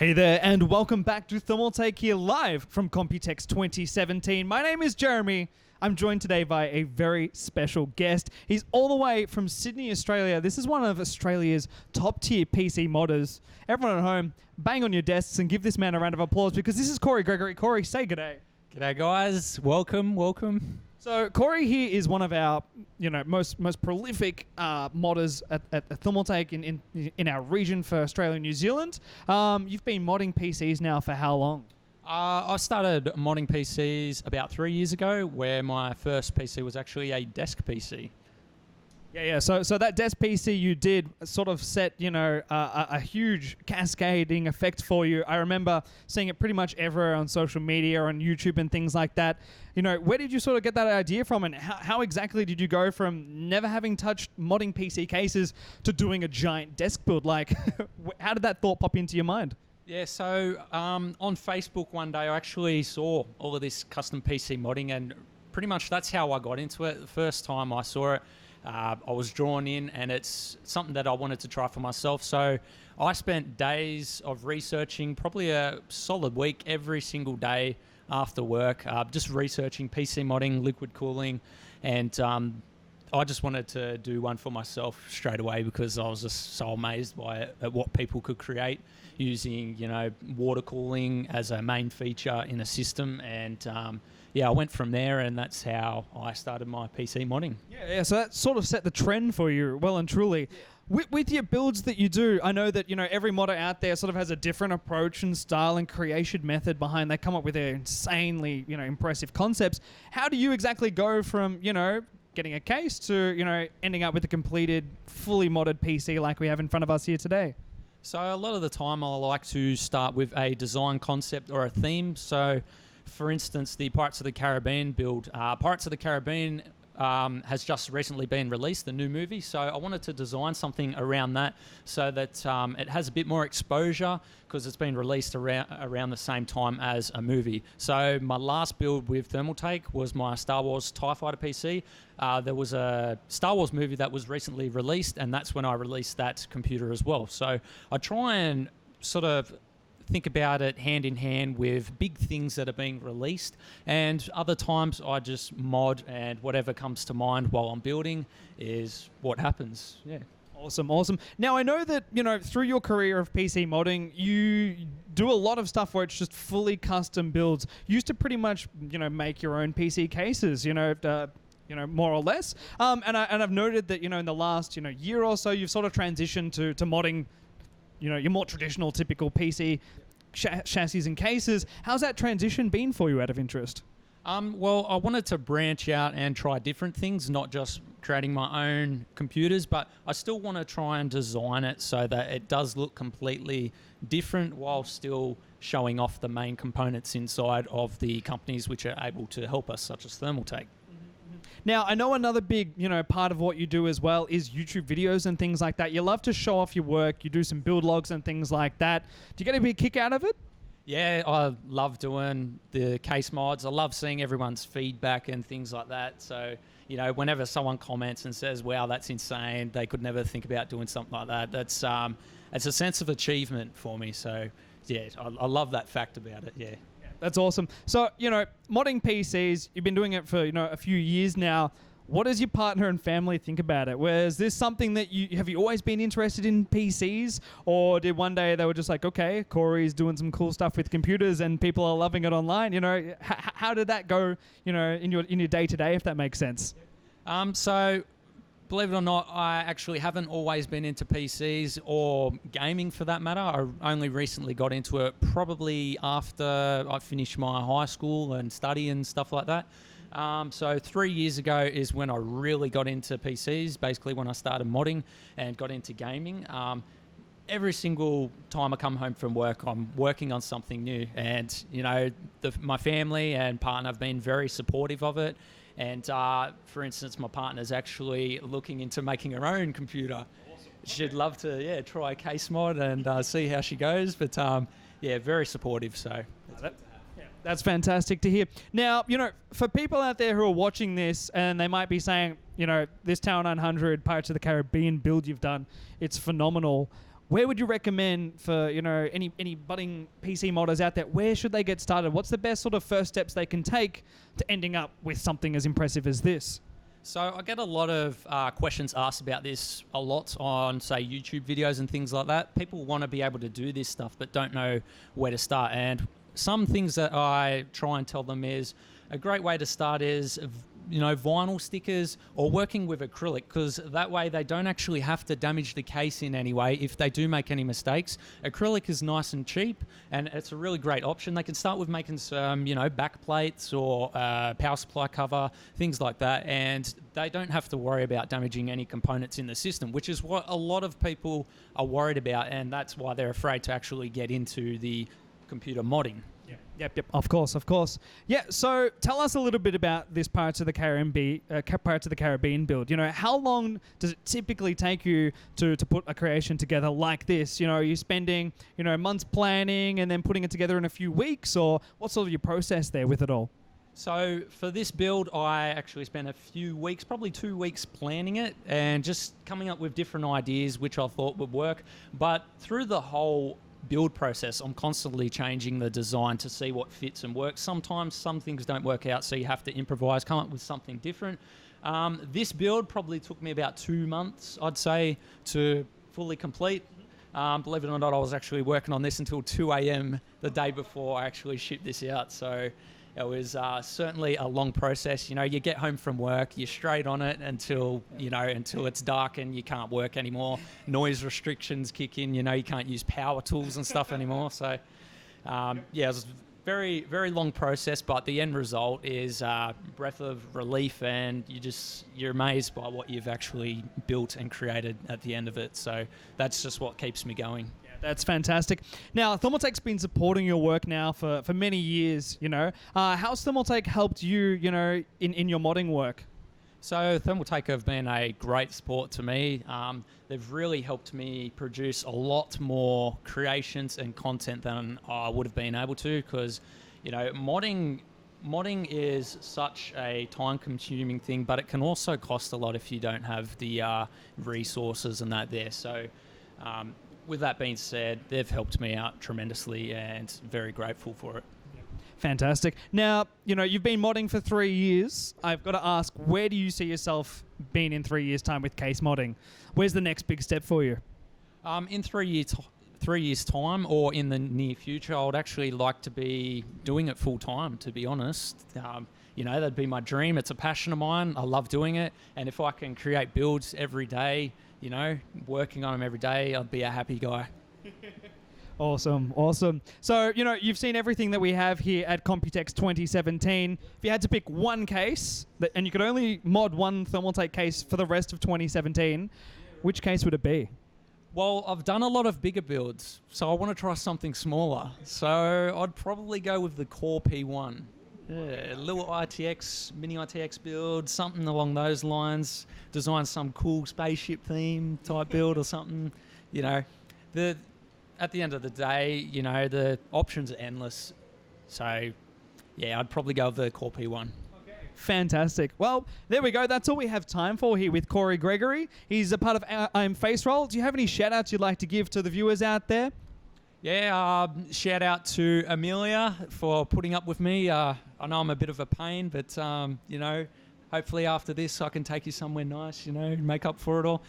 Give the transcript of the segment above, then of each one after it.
Hey there, and welcome back to Thermaltake here live from Computex 2017. My name is Jeremy. I'm joined today by a very special guest. He's all the way from Sydney, Australia. This is one of Australia's top-tier PC modders. Everyone at home, bang on your desks and give this man a round of applause because this is Gregory. Corey, say g'day. G'day guys, welcome. So Corey here is one of our, most prolific modders at Thermaltake in our region for Australia and New Zealand. You've been modding PCs now for how long? I started modding PCs about 3 years ago, where my first PC was actually a desk PC. Yeah. So that desk PC you did sort of set, a huge cascading effect for you. I remember seeing it pretty much everywhere on social media, on YouTube and things like that. Where did you sort of get that idea from, and how exactly did you go from never having touched modding PC cases to doing a giant desk build? Like, how did that thought pop into your mind? Yeah, so on Facebook one day I actually saw all of this custom PC modding, and pretty much that's how I got into it. The first time I saw it, I was drawn in, and it's something that I wanted to try for myself. So I spent days of researching, probably a solid week every single day after work, just researching PC modding, liquid cooling, and I just wanted to do one for myself straight away because I was just so amazed by it, at what people could create using, water cooling as a main feature in a system. And I went from there, and that's how I started my PC modding. Yeah, so that sort of set the trend for you, well and truly. With your builds that you do, I know that, every modder out there sort of has a different approach and style and creation method behind. They come up with their insanely, impressive concepts. How do you exactly go from, getting a case to, ending up with a completed, fully modded PC like we have in front of us here today? So a lot of the time I like to start with a design concept or a theme. So for instance, the Pirates of the Caribbean build. Pirates of the Caribbean has just recently been released, the new movie. So I wanted to design something around that so that it has a bit more exposure because it's been released around the same time as a movie. So my last build with Thermaltake was my Star Wars TIE Fighter PC. There was a Star Wars movie that was recently released, and that's when I released that computer as well. So I try and sort of think about it hand in hand with big things that are being released, and other times I just mod, and whatever comes to mind while I'm building is what happens. Yeah. Awesome. Now, I know that, through your career of PC modding, you do a lot of stuff where it's just fully custom builds. You used to pretty much, make your own PC cases, more or less. And I've noted that, in the last, year or so, you've sort of transitioned to modding, your more traditional, typical PC chassis and cases. How's that transition been for you, out of interest? Well, I wanted to branch out and try different things, not just creating my own computers, but I still want to try and design it so that it does look completely different while still showing off the main components inside of the companies which are able to help us, such as Thermaltake. Now, I know another big, part of what you do as well is YouTube videos and things like that. You love to show off your work. You do some build logs and things like that. Do you get a big kick out of it? Yeah, I love doing the case mods. I love seeing everyone's feedback and things like that. So, whenever someone comments and says, wow, that's insane, they could never think about doing something like that. That's it's a sense of achievement for me. So, yeah, I love that fact about it, yeah. That's awesome. So, modding PCs, you've been doing it for, a few years now. What does your partner and family think about it? Was this something that have you always been interested in PCs? Or did one day they were just like, okay, Corey's doing some cool stuff with computers and people are loving it online? How did that go, in your day-to-day, if that makes sense? So, believe it or not, I actually haven't always been into PCs or gaming for that matter. I only recently got into it probably after I finished my high school and study and stuff like that. So 3 years ago is when I really got into PCs, basically when I started modding and got into gaming. Every single time I come home from work, I'm working on something new. And, my family and partner have been very supportive of it. And for instance, my partner's actually looking into making her own computer. Awesome. She'd love to, try a case mod and see how she goes. But very supportive. So that's fantastic to hear. Now, for people out there who are watching this and they might be saying, this Tower 900 Pirates of the Caribbean build you've done, it's phenomenal. where would you recommend for, any budding PC modders out there? Where should they get started? What's the best sort of first steps they can take to ending up with something as impressive as this? So I get a lot of questions asked about this a lot on, say, YouTube videos and things like that. People want to be able to do this stuff but don't know where to start. And some things that I try and tell them is a great way to start is, vinyl stickers or working with acrylic, because that way they don't actually have to damage the case in any way if they do make any mistakes. Acrylic is nice and cheap, and it's a really great option. They can start with making some, back plates or power supply cover, things like that, and they don't have to worry about damaging any components in the system, which is what a lot of people are worried about, and that's why they're afraid to actually get into the computer modding. Yep. Of course. Yeah. So tell us a little bit about this Pirates of the Caribbean build. How long does it typically take you to put a creation together like this? Are you spending months planning and then putting it together in a few weeks, or what's sort of your process there with it all? So for this build, I actually spent a few weeks, probably 2 weeks, planning it and just coming up with different ideas which I thought would work. But through the whole build process, I'm constantly changing the design to see what fits and works. Sometimes some things don't work out, so you have to improvise, come up with something different. This build probably took me about 2 months, I'd say, to fully complete. Believe it or not, I was actually working on this until 2 a.m. the day before I actually shipped this out. So it was certainly a long process. You get home from work, you're straight on it until it's dark and you can't work anymore. Noise restrictions kick in, you can't use power tools and stuff anymore. So, it was a very, very long process, but the end result is breath of relief, and you're amazed by what you've actually built and created at the end of it. So that's just what keeps me going. That's fantastic. Now, Thermaltake's been supporting your work now for many years, How's Thermaltake helped you, in your modding work? So Thermaltake have been a great support to me. They've really helped me produce a lot more creations and content than I would have been able to, because, modding is such a time-consuming thing, but it can also cost a lot if you don't have the resources and that there. So with that being said, they've helped me out tremendously and very grateful for it. Fantastic. Now, you've been modding for 3 years. I've got to ask, where do you see yourself being in 3 years' time with case modding? Where's the next big step for you? In 3 years' time, or in the near future, I would actually like to be doing it full time, to be honest. That'd be my dream. It's a passion of mine. I love doing it. And if I can create builds every day, working on them every day, I'd be a happy guy. Awesome. So, you've seen everything that we have here at Computex 2017. If you had to pick one case, and you could only mod one Thermaltake case for the rest of 2017, which case would it be? Well, I've done a lot of bigger builds, so I want to try something smaller. So I'd probably go with the Core P1. Yeah, a little mini ITX build, something along those lines. Design some cool spaceship theme type build or something. At the end of the day, the options are endless. So, yeah, I'd probably go with the Core P1. Fantastic. Well, there we go. That's all we have time for here with Corey Gregory. He's a part of I'm Face Roll. Do you have any shout-outs you'd like to give to the viewers out there? Yeah, shout out to Amelia for putting up with me. I know I'm a bit of a pain, but, hopefully after this I can take you somewhere nice, make up for it all.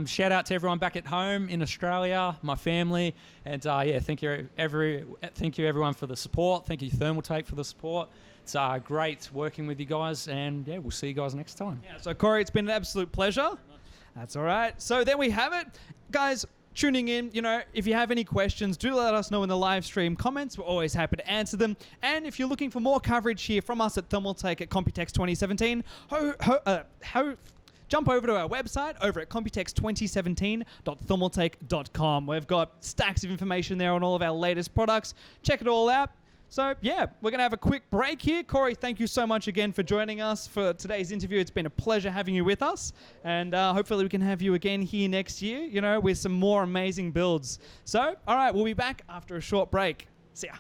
Shout out to everyone back at home in Australia, my family, and thank you everyone for the support. Thank you Thermaltake for the support. It's great working with you guys, and we'll see you guys next time. Yeah, so Corey, it's been an absolute pleasure. That's all right. So there we have it. Guys, tuning in, if you have any questions, do let us know in the live stream comments. We're always happy to answer them. And if you're looking for more coverage here from us at Thermaltake at Computex 2017, jump over to our website over at computex2017.thermaltake.com. We've got stacks of information there on all of our latest products. Check it all out. So, we're going to have a quick break here. Corey, thank you so much again for joining us for today's interview. It's been a pleasure having you with us. And hopefully we can have you again here next year, with some more amazing builds. So, all right, we'll be back after a short break. See ya.